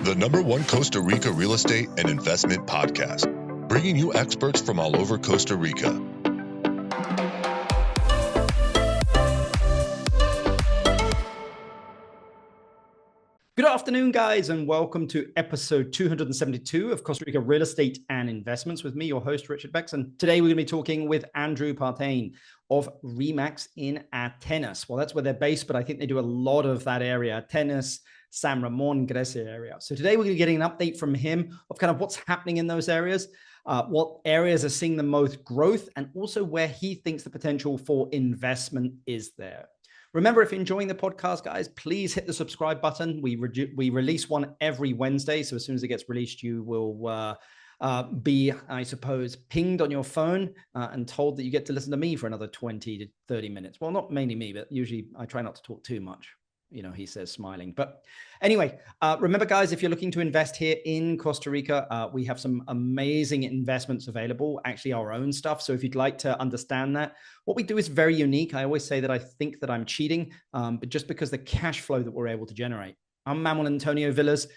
the #1 Costa Rica real estate and investment podcast, bringing you experts from all over Costa Rica. Good afternoon, guys, and welcome to episode 272 of Costa Rica Real Estate and Investments with me, your host, Richard Bex. And today we're going to be talking with Andrew Partain of Remax in Atenas. Well, that's where they're based, but I think they do a lot of that area, Atenas, San Ramon, Grecia area. So today we're going to be getting an update from him of kind of what's happening in those areas, what areas are seeing the most growth, and also where he thinks the potential for investment is there. Remember, if you're enjoying the podcast, guys, please hit the subscribe button. We release one every Wednesday. So as soon as it gets released, you will be, I suppose, pinged on your phone and told that you get to listen to me for another 20 to 30 minutes. Well, not mainly me, but usually I try not to talk too much. You know, he says, smiling. But anyway, remember, guys, if you're looking to invest here in Costa Rica, we have some amazing investments available, actually our own stuff. So if you'd like to understand that, what we do is very unique. I always say that I think that I'm cheating, but just because the cash flow that we're able to generate. I'm Manuel Antonio Villas,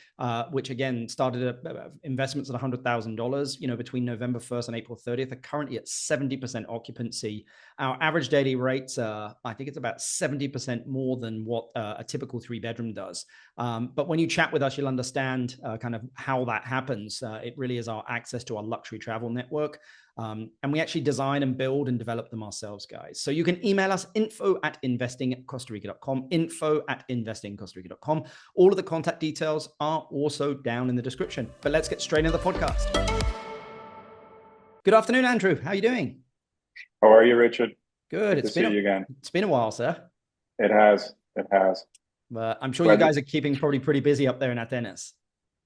which again started investments at $100,000, between November 1st and April 30th. Are currently at 70% occupancy. Our average daily rates, I think it's about 70% more than what a typical 3-bedroom does. But when you chat with us, you'll understand kind of how that happens. It really is our access to our luxury travel network. And we actually design and build and develop them ourselves, guys. So you can email us info@investingcostarica.com, info@investingcostarica.com. All of the contact details are also down in the description. But let's get straight into the podcast. Good afternoon, Andrew. How are you doing? How are you, Richard? Good. Good to see you again. It's been a while, sir. It has. But I'm sure you guys are keeping probably pretty busy up there in Atenas.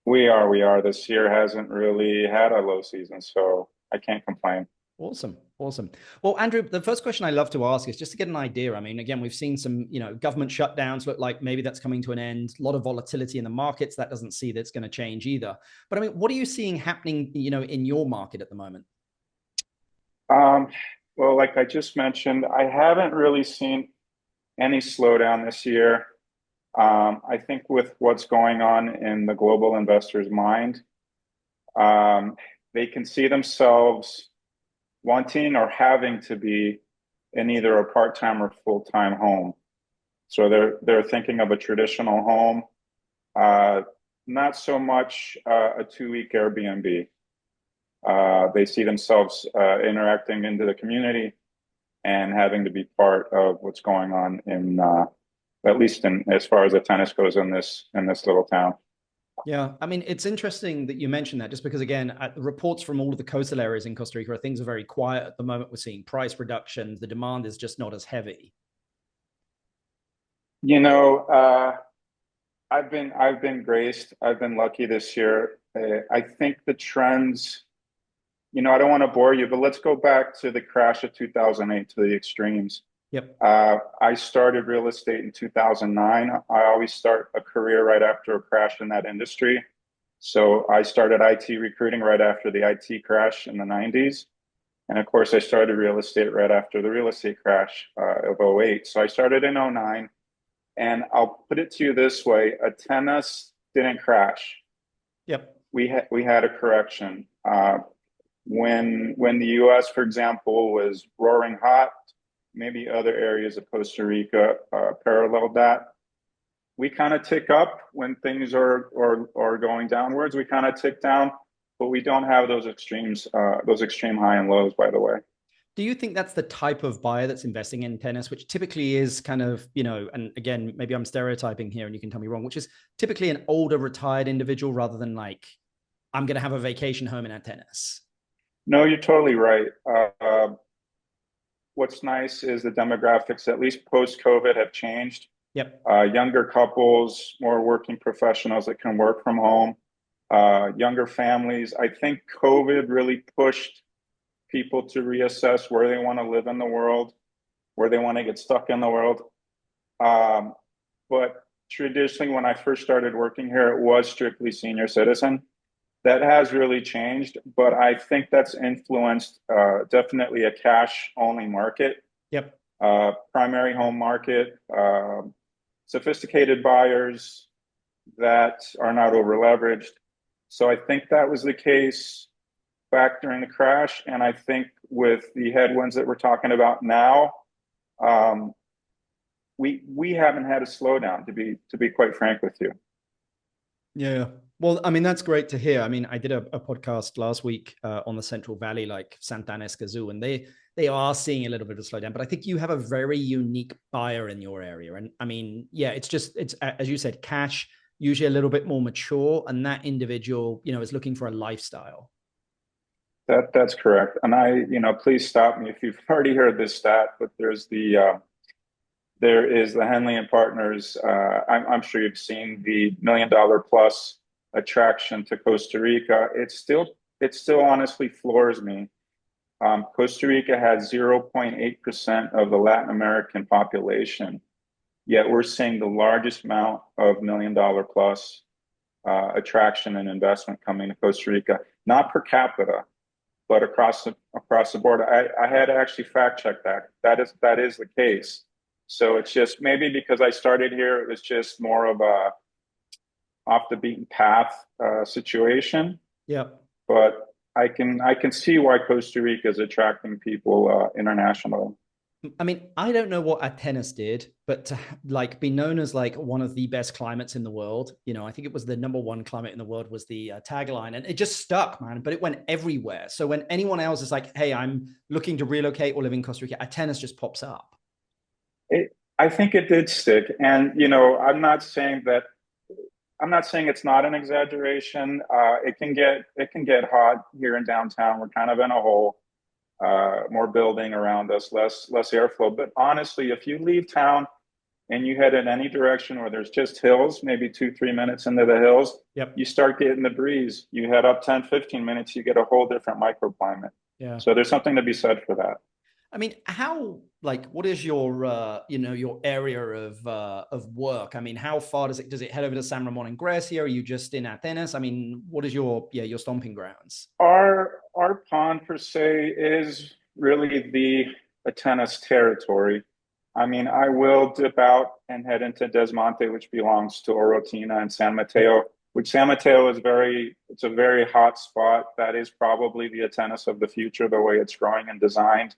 We are. This year hasn't really had a low season, so I can't complain. Awesome. Well, Andrew, the first question I love to ask is just to get an idea. I mean, again, we've seen some, government shutdowns look like maybe that's coming to an end. A lot of volatility in the markets. That doesn't see that's going to change either. But I mean, what are you seeing happening, in your market at the moment? Well, like I just mentioned, I haven't really seen any slowdown this year. I think with what's going on in the global investor's mind, they can see themselves wanting or having to be in either a part-time or full-time home. So they're thinking of a traditional home, not so much a 2-week Airbnb. They see themselves interacting into the community and having to be part of what's going on in at least as far as Atenas goes in this little town. Yeah, I mean, it's interesting that you mentioned that, just because, again, the reports from all of the coastal areas in Costa Rica are things are very quiet at the moment. We're seeing price reductions. The demand is just not as heavy. I've been graced. I've been lucky this year. I think the trends, I don't want to bore you, but let's go back to the crash of 2008, to the extremes. Yep. I started real estate in 2009. I always start a career right after a crash in that industry. So I started IT recruiting right after the IT crash in the 90s. And of course, I started real estate right after the real estate crash of 08. So I started in 09. And I'll put it to you this way: Atenas didn't crash. Yep. We had a correction. When the US, for example, was roaring hot, maybe other areas of Costa Rica paralleled that. We kind of tick up when things are going downwards. We kind of tick down, but we don't have those extremes, those extreme high and lows, by the way. Do you think that's the type of buyer that's investing in tennis, which typically is kind of, and again, maybe I'm stereotyping here and you can tell me wrong, which is typically an older retired individual rather than like, I'm going to have a vacation home in Atenas? No, you're totally right. What's nice is the demographics, at least post-COVID, have changed. Yep. Younger couples, more working professionals that can work from home, younger families. I think COVID really pushed people to reassess where they want to live in the world, where they want to get stuck in the world. But traditionally, when I first started working here, it was strictly senior citizen. That has really changed, but I think that's influenced definitely a cash-only market. Yep. Primary home market, sophisticated buyers, that are not over leveraged. So I think that was the case back during the crash. And I think with the headwinds that we're talking about now, um, we haven't had a slowdown, to be quite frank with you. Yeah. Well, I mean, that's great to hear. I mean, I did a podcast last week on the Central Valley, like Santana Escazú, and they are seeing a little bit of a slowdown. But I think you have a very unique buyer in your area. And I mean, yeah, it's as you said, cash, usually a little bit more mature, and that individual, is looking for a lifestyle. That's correct. And please stop me if you've already heard this stat, but there is the Henley and Partners. I'm sure you've seen the $1 million plus attraction to Costa Rica. It still honestly floors me. Costa Rica has 0.8% of the Latin American population, yet we're seeing the largest amount of $1 million plus attraction and investment coming to Costa Rica, not per capita, but across the board. I had to actually fact check that. That is the case. So it's just maybe because I started here, it was just more of a off the beaten path situation. Yeah. But I can see why Costa Rica is attracting people internationally. I mean, I don't know what Atenas did, but to be known as one of the best climates in the world, I think it was the #1 climate in the world was the tagline, and it just stuck, man. But it went everywhere. So when anyone else is like, "Hey, I'm looking to relocate or live in Costa Rica," Atenas just pops up. I think it did stick, and I'm not saying it's not an exaggeration. It can get hot here in downtown. We're kind of in a hole. More building around us, less airflow. But honestly, if you leave town and you head in any direction where there's just hills, maybe 2-3 minutes into the hills, yep, you start getting the breeze. You head up 10-15 minutes, you get a whole different microclimate. Yeah. So there's something to be said for that. I mean, what is your, your area of work? I mean, how far does it head over to San Ramon and Grecia? Are you just in Atenas? I mean, what is your stomping grounds? Our pond per se is really the Atenas territory. I mean, I will dip out and head into Desmonte, which belongs to Orotina and San Mateo, which San Mateo is it's a very hot spot. That is probably the Atenas of the future, the way it's growing and designed.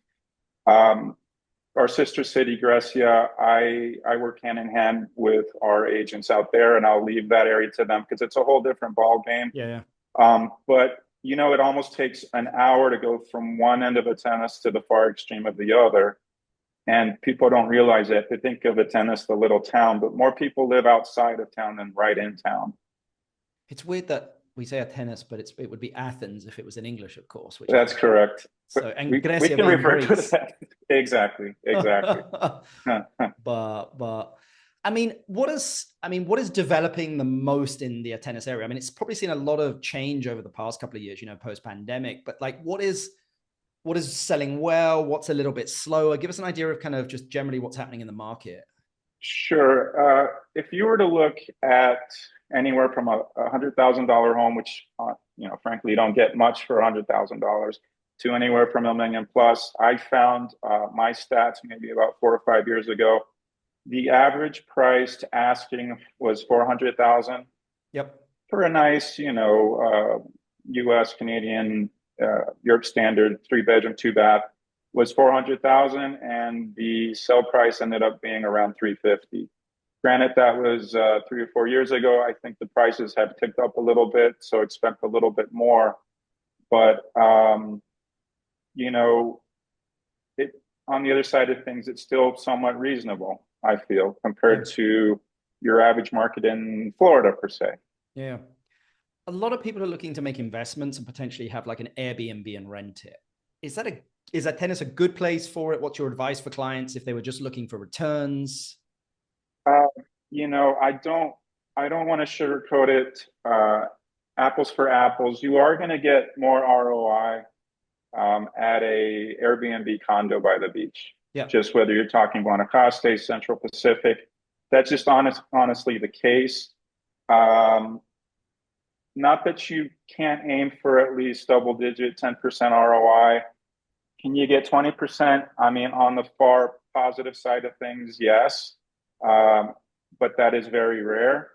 Our sister city, Grecia, I work hand in hand with our agents out there, and I'll leave that area to them because it's a whole different ball game. Yeah. But it almost takes an hour to go from one end of Atenas to the far extreme of the other. And people don't realize that. They think of Atenas, the little town, but more people live outside of town than right in town. It's weird that we say Atenas, but it would be Athens if it was in English, of course. That's correct. So, and we Grecia can refer Greece. to that. Exactly. But I mean, what is developing the most in the Atenas area? I mean, it's probably seen a lot of change over the past couple of years, post-pandemic, but what is selling well? What's a little bit slower? Give us an idea of kind of just generally what's happening in the market. Sure. If you were to look at anywhere from a $100,000 home, which, frankly, you don't get much for $100,000, to anywhere from $1 million plus, I found my stats maybe about 4 or 5 years ago. The average price to asking was $400,000. Yep. For a nice, U.S. Canadian Europe standard 3-bedroom 2-bath was $400,000, and the sell price ended up being around $350,000. Granted, that was 3 or 4 years ago. I think the prices have ticked up a little bit, so expect a little bit more. But on the other side of things, it's still somewhat reasonable, I feel, compared to your average market in Florida, per se. Yeah. A lot of people are looking to make investments and potentially have an Airbnb and rent it. Is Atenas a good place for it? What's your advice for clients if they were just looking for returns? I don't want to sugarcoat it. Apples for apples. You are going to get more ROI at a Airbnb condo by the beach. Yeah. Just whether you're talking Guanacaste, Central Pacific, that's just honestly the case. Not that you can't aim for at least double-digit 10% ROI. Can you get 20%? I mean, on the far positive side of things, yes, but that is very rare.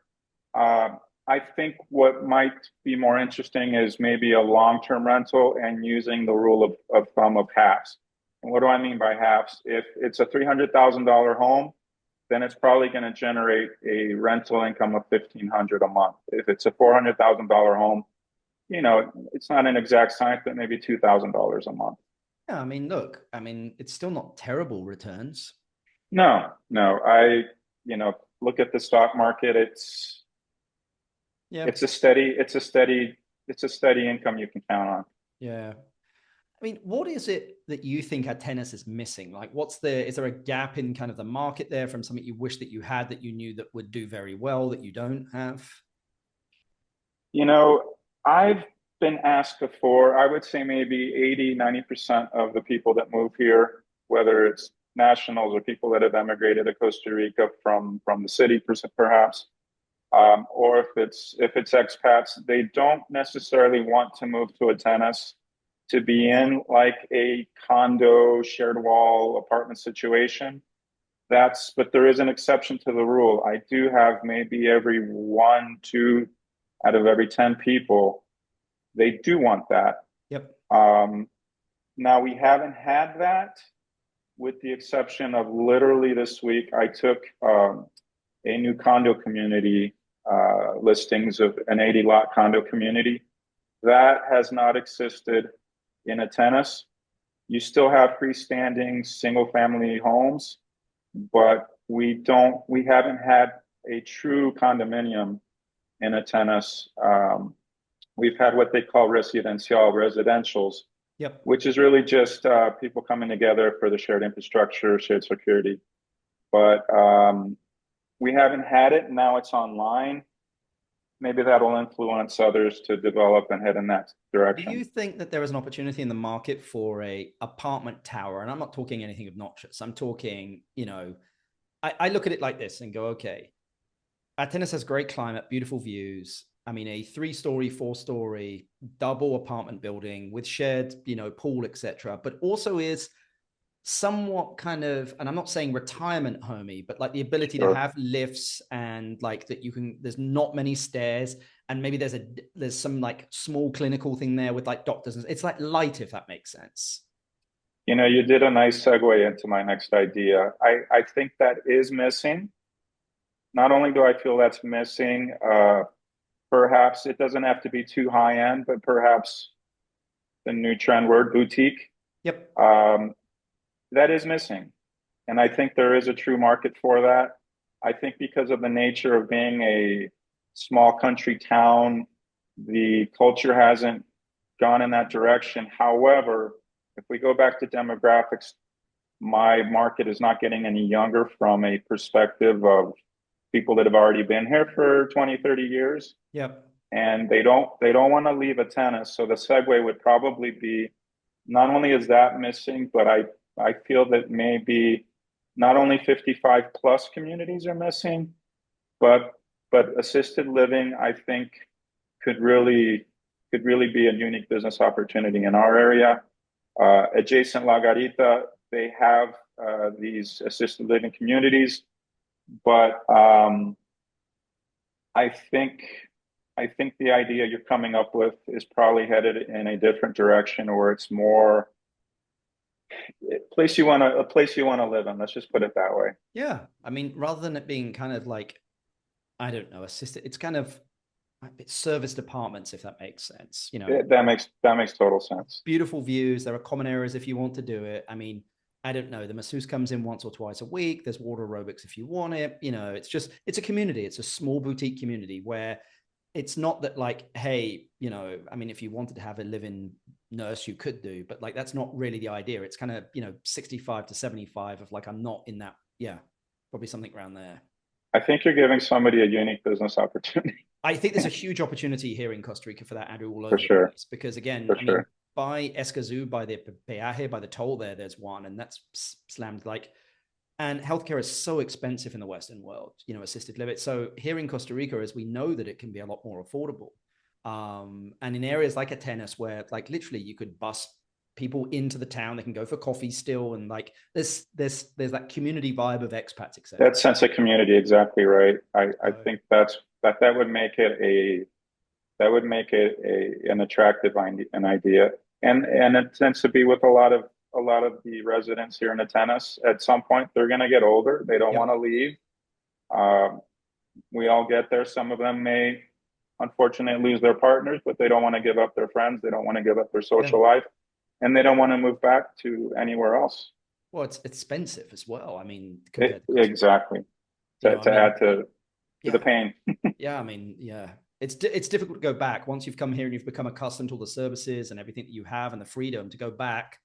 I think what might be more interesting is maybe a long-term rental and using the rule of thumb of halves. And what do I mean by halves? If it's a $300,000 home, then it's probably going to generate a rental income of $1,500 a month. If it's a $400,000 home, it's not an exact science, but maybe $2,000 a month. Yeah, I mean, look, it's still not terrible returns. No. Look at the stock market. It's a steady income you can count on. Yeah. I mean, what is it that you think Atenas is missing? Like, is there a gap in kind of the market there from something you wish that you had that you knew that would do very well that you don't have? I've been asked before, I would say maybe 80-90% of the people that move here, whether it's nationals or people that have emigrated to Costa Rica from the city, perhaps, or if it's expats, they don't necessarily want to move to Atenas to be in like a condo, shared wall apartment situation. But there is an exception to the rule. I do have maybe every 1-2 out of every 10 people, they do want that. Yep. Now we haven't had that, with the exception of literally this week, I took a new condo community listings of an 80-lot condo community. That has not existed in Atenas. You still have freestanding single-family homes, but we haven't had a true condominium in Atenas. We've had what they call residentials, yep, which is really just people coming together for the shared infrastructure, shared security. But we haven't had it. Now it's online. Maybe that'll influence others to develop and head in that direction. Do you think that there is an opportunity in the market for a apartment tower? And I'm not talking anything obnoxious. I'm talking, I look at it like this and go, okay, Atenas has great climate, beautiful views. I mean, a 3-story, 4-story double apartment building with shared, pool, etc., but also is somewhat kind of, and I'm not saying retirement homey, but like the ability to have lifts and like that there's not many stairs, and maybe there's some like small clinical thing there with like doctors. It's like light, if that makes sense. You did a nice segue into my next idea. I think that is missing. Not only do I feel that's missing, perhaps it doesn't have to be too high end, but perhaps the new trend word, boutique. Yep. That is missing. And I think there is a true market for that. I think because of the nature of being a small country town, the culture hasn't gone in that direction. However, if we go back to demographics, my market is not getting any younger from a perspective of people that have already been here for 20, 30 years. Yep. And they don't want to leave Atenas. So the segue would probably be, not only is that missing, but I feel that maybe not only 55 plus communities are missing, but assisted living, I think, could really be a unique business opportunity in our area. Adjacent La Garita, they have these assisted living communities, but I think the idea you're coming up with is probably headed in a different direction, where it's more a place you want to live in. Let's just put it that way. Yeah, I mean, rather than it being kind of like, I don't know, assisted, it's kind of serviced apartments, if that makes sense. That makes total sense. Beautiful views. There are common areas if you want to do it. I mean, I don't know, the masseuse comes in once or twice a week. There's water aerobics if you want it. It's a community. It's a small boutique community where it's not that like, hey, I mean, if you wanted to have a live-in nurse, you could do, but like, that's not really the idea. It's kind of, 65 to 75 of like, I'm not in that. Yeah, probably something around there. I think you're giving somebody a unique business opportunity. I think there's a huge opportunity here in Costa Rica for that, Andrew, all over for sure. the place. Because again, sure. By Escazú, by the peaje, by the toll there's one, and that's slammed like, and healthcare is so expensive in the Western world, assisted living. So here in Costa Rica, as we know that it can be a lot more affordable. And in areas like Atenas, where like literally you could bus people into the town, they can go for coffee still. And like there's that community vibe of expats, etc. That sense of community. Exactly right. I think that's that would make it an attractive idea. And it tends to be with a lot of the residents here in Atenas. At some point, they're going to get older. They don't want to leave. We all get there. Some of them may, unfortunately, lose their partners, but they don't want to give up their friends. They don't want to give up their social life, and they don't want to move back to anywhere else. Well, it's expensive as well. I mean, exactly. To add to the pain. Yeah, I mean, yeah. It's difficult to go back once you've come here and you've become accustomed to all the services and everything that you have and the freedom to go back.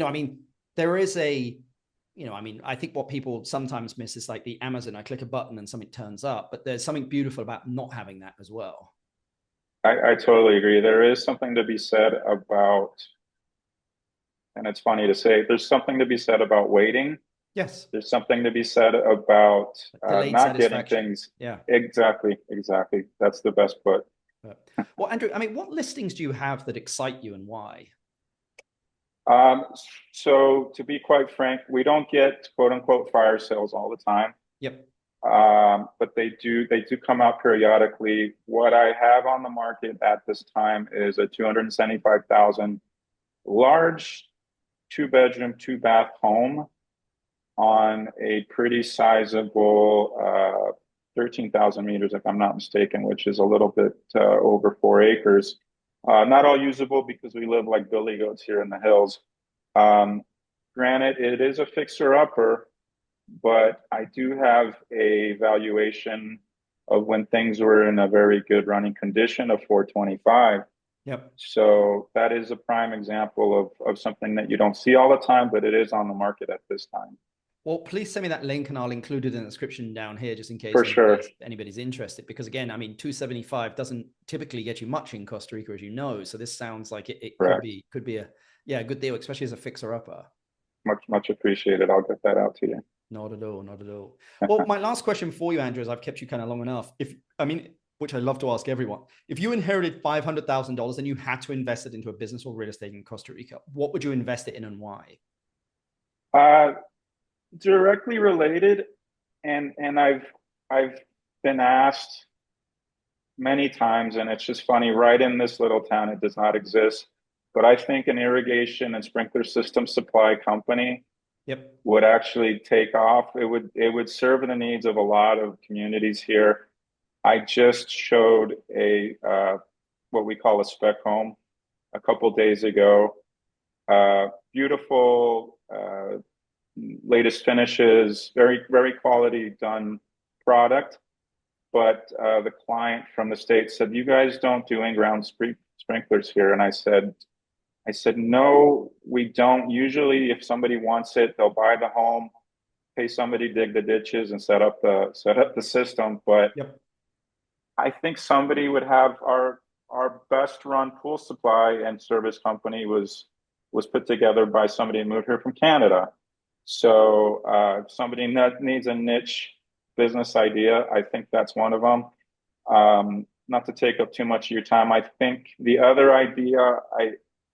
I mean, there is I mean, I think what people sometimes miss is like the Amazon. I click a button and something turns up, but there's something beautiful about not having that as well. I totally agree. There is something to be said about, and it's funny to say, there's something to be said about waiting. Yes. There's something to be said about not getting things. Yeah. Exactly. That's the best put. Well, Andrew, I mean, what listings do you have that excite you and why? So to be quite frank, we don't get quote unquote fire sales all the time. Yep. But they do come out periodically. What I have on the market at this time is a 275,000 large 2-bedroom, 2-bath home on a pretty sizable 13,000 meters, if I'm not mistaken, which is a little bit over 4 acres. Not all usable because we live like billy goats here in the hills. Granted, it is a fixer-upper, but I do have a valuation of when things were in a very good running condition of 425. Yep. So that is a prime example of something that you don't see all the time, but it is on the market at this time. Well, please send me that link and I'll include it in the description down here just in case anybody's interested. Because again, I mean, 275 doesn't typically get you much in Costa Rica, as you know. So this sounds like it could be a good deal, especially as a fixer-upper. Much appreciated. I'll get that out to you. Not at all. Well, my last question for you, Andrew, is I've kept you kind of long enough. Which I love to ask everyone. If you inherited $500,000 and you had to invest it into a business or real estate in Costa Rica, what would you invest it in and why? Directly related, and I've been asked many times, and it's just funny, right in this little town, it does not exist. But I think an irrigation and sprinkler system supply company would actually take off. It would serve the needs of a lot of communities here. I just showed a what we call a spec home a couple days ago. Beautiful, latest finishes, very quality done product. But the client from the States said, "You guys don't do in-ground sprinklers here." And I said, "No, we don't. Usually, if somebody wants it, they'll buy the home, pay somebody to dig the ditches and set up the system. But I think somebody would have our best run pool supply and service company was put together by somebody who moved here from Canada. So if somebody needs a niche business idea, I think that's one of them. Not to take up too much of your time, I think the other idea,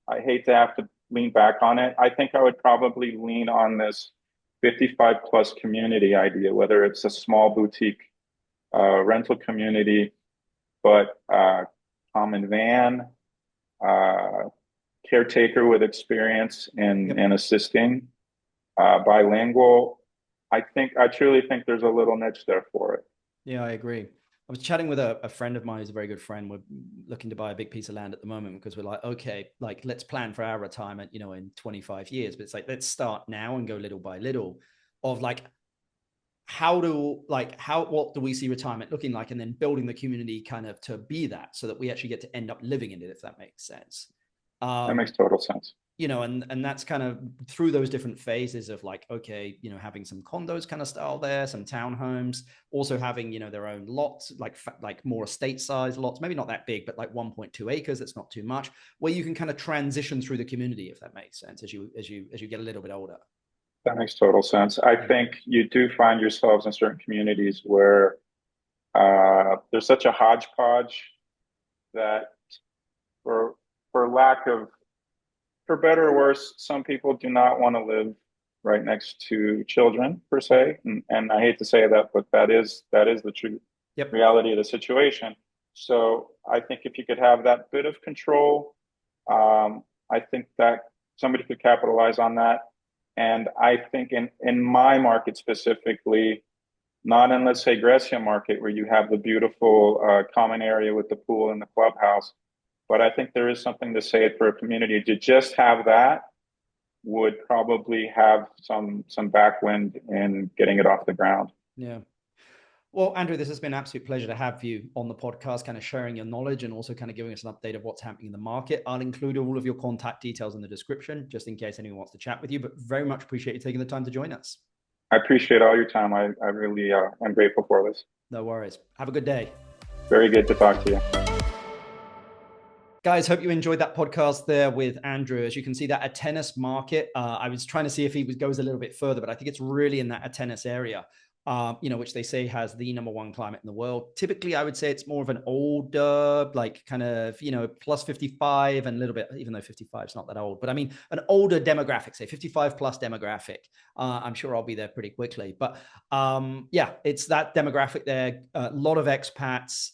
I hate to have to lean back on it. I think I would probably lean on this 55 plus community idea, whether it's a small boutique rental community, but common van, caretaker with experience in assisting, bilingual. I truly think there's a little niche there for it. Yeah, I agree. I was chatting with a friend of mine who's a very good friend. We're looking to buy a big piece of land at the moment because we're like, okay, like let's plan for our retirement, in 25 years. But it's like, let's start now and go little by little of like, what do we see retirement looking like? And then building the community kind of to be that so that we actually get to end up living in it, if that makes sense. That makes total sense. And that's kind of through those different phases of like, okay, having some condos kind of style there, some townhomes, also having, their own lots, like more estate size lots, maybe not that big, but like 1.2 acres. That's not too much, where you can kind of transition through the community, if that makes sense, as you get a little bit older. That makes total sense. I think you do find yourselves in certain communities where there's such a hodgepodge that for better or worse, some people do not want to live right next to children per se. And I hate to say that, but that is the truth. reality of the situation. So I think if you could have that bit of control, I think that somebody could capitalize on that. And I think in my market specifically, not in, let's say, Grecia market, where you have the beautiful common area with the pool and the clubhouse, but I think there is something to say for a community to just have that would probably have some backwind in getting it off the ground. Yeah. Well, Andrew, this has been an absolute pleasure to have you on the podcast, kind of sharing your knowledge and also kind of giving us an update of what's happening in the market. I'll include all of your contact details in the description, just in case anyone wants to chat with you, but very much appreciate you taking the time to join us. I appreciate all your time. I really am grateful for this. No worries. Have a good day. Very good to talk to you. Guys, hope you enjoyed that podcast there with Andrew. As you can see, that Atenas market, I was trying to see if he goes a little bit further, but I think it's really in that Atenas area. Which they say has the #1 climate in the world. Typically, I would say it's more of an older, like kind of, plus 55 and a little bit, even though 55 is not that old, but I mean, an older demographic, say 55 plus demographic. I'm sure I'll be there pretty quickly, but it's that demographic there. A lot of expats,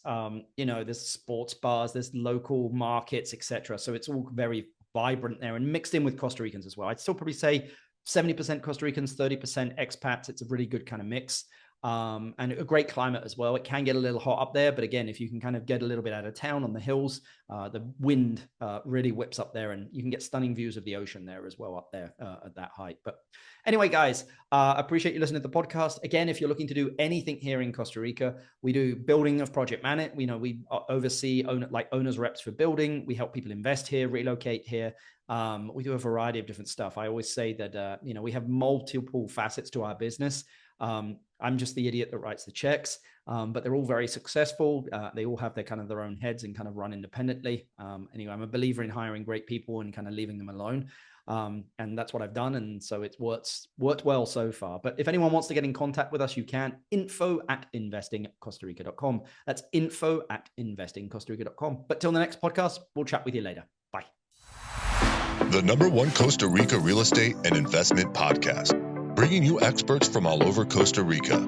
there's sports bars, there's local markets, etc. So it's all very vibrant there and mixed in with Costa Ricans as well. I'd still probably say 70% Costa Ricans, 30% expats. It's a really good kind of mix, and a great climate as well. It can get a little hot up there, but again, if you can kind of get a little bit out of town on the hills, the wind really whips up there, and you can get stunning views of the ocean there as well up there at that height. But anyway, guys, appreciate you listening to the podcast. Again, if you're looking to do anything here in Costa Rica, we do building of project management. We oversee owners reps for building. We help people invest here, relocate here. We do a variety of different stuff. I always say that, we have multiple facets to our business. I'm just the idiot that writes the checks, but they're all very successful. They all have their own heads and kind of run independently. Anyway, I'm a believer in hiring great people and kind of leaving them alone. And that's what I've done. And so it's worked well so far. But if anyone wants to get in contact with us, you can. info@investingcostarica.com. That's info@investingcostarica.com. But till the next podcast, we'll chat with you later. Bye. The #1 Costa Rica real estate and investment podcast, bringing you experts from all over Costa Rica.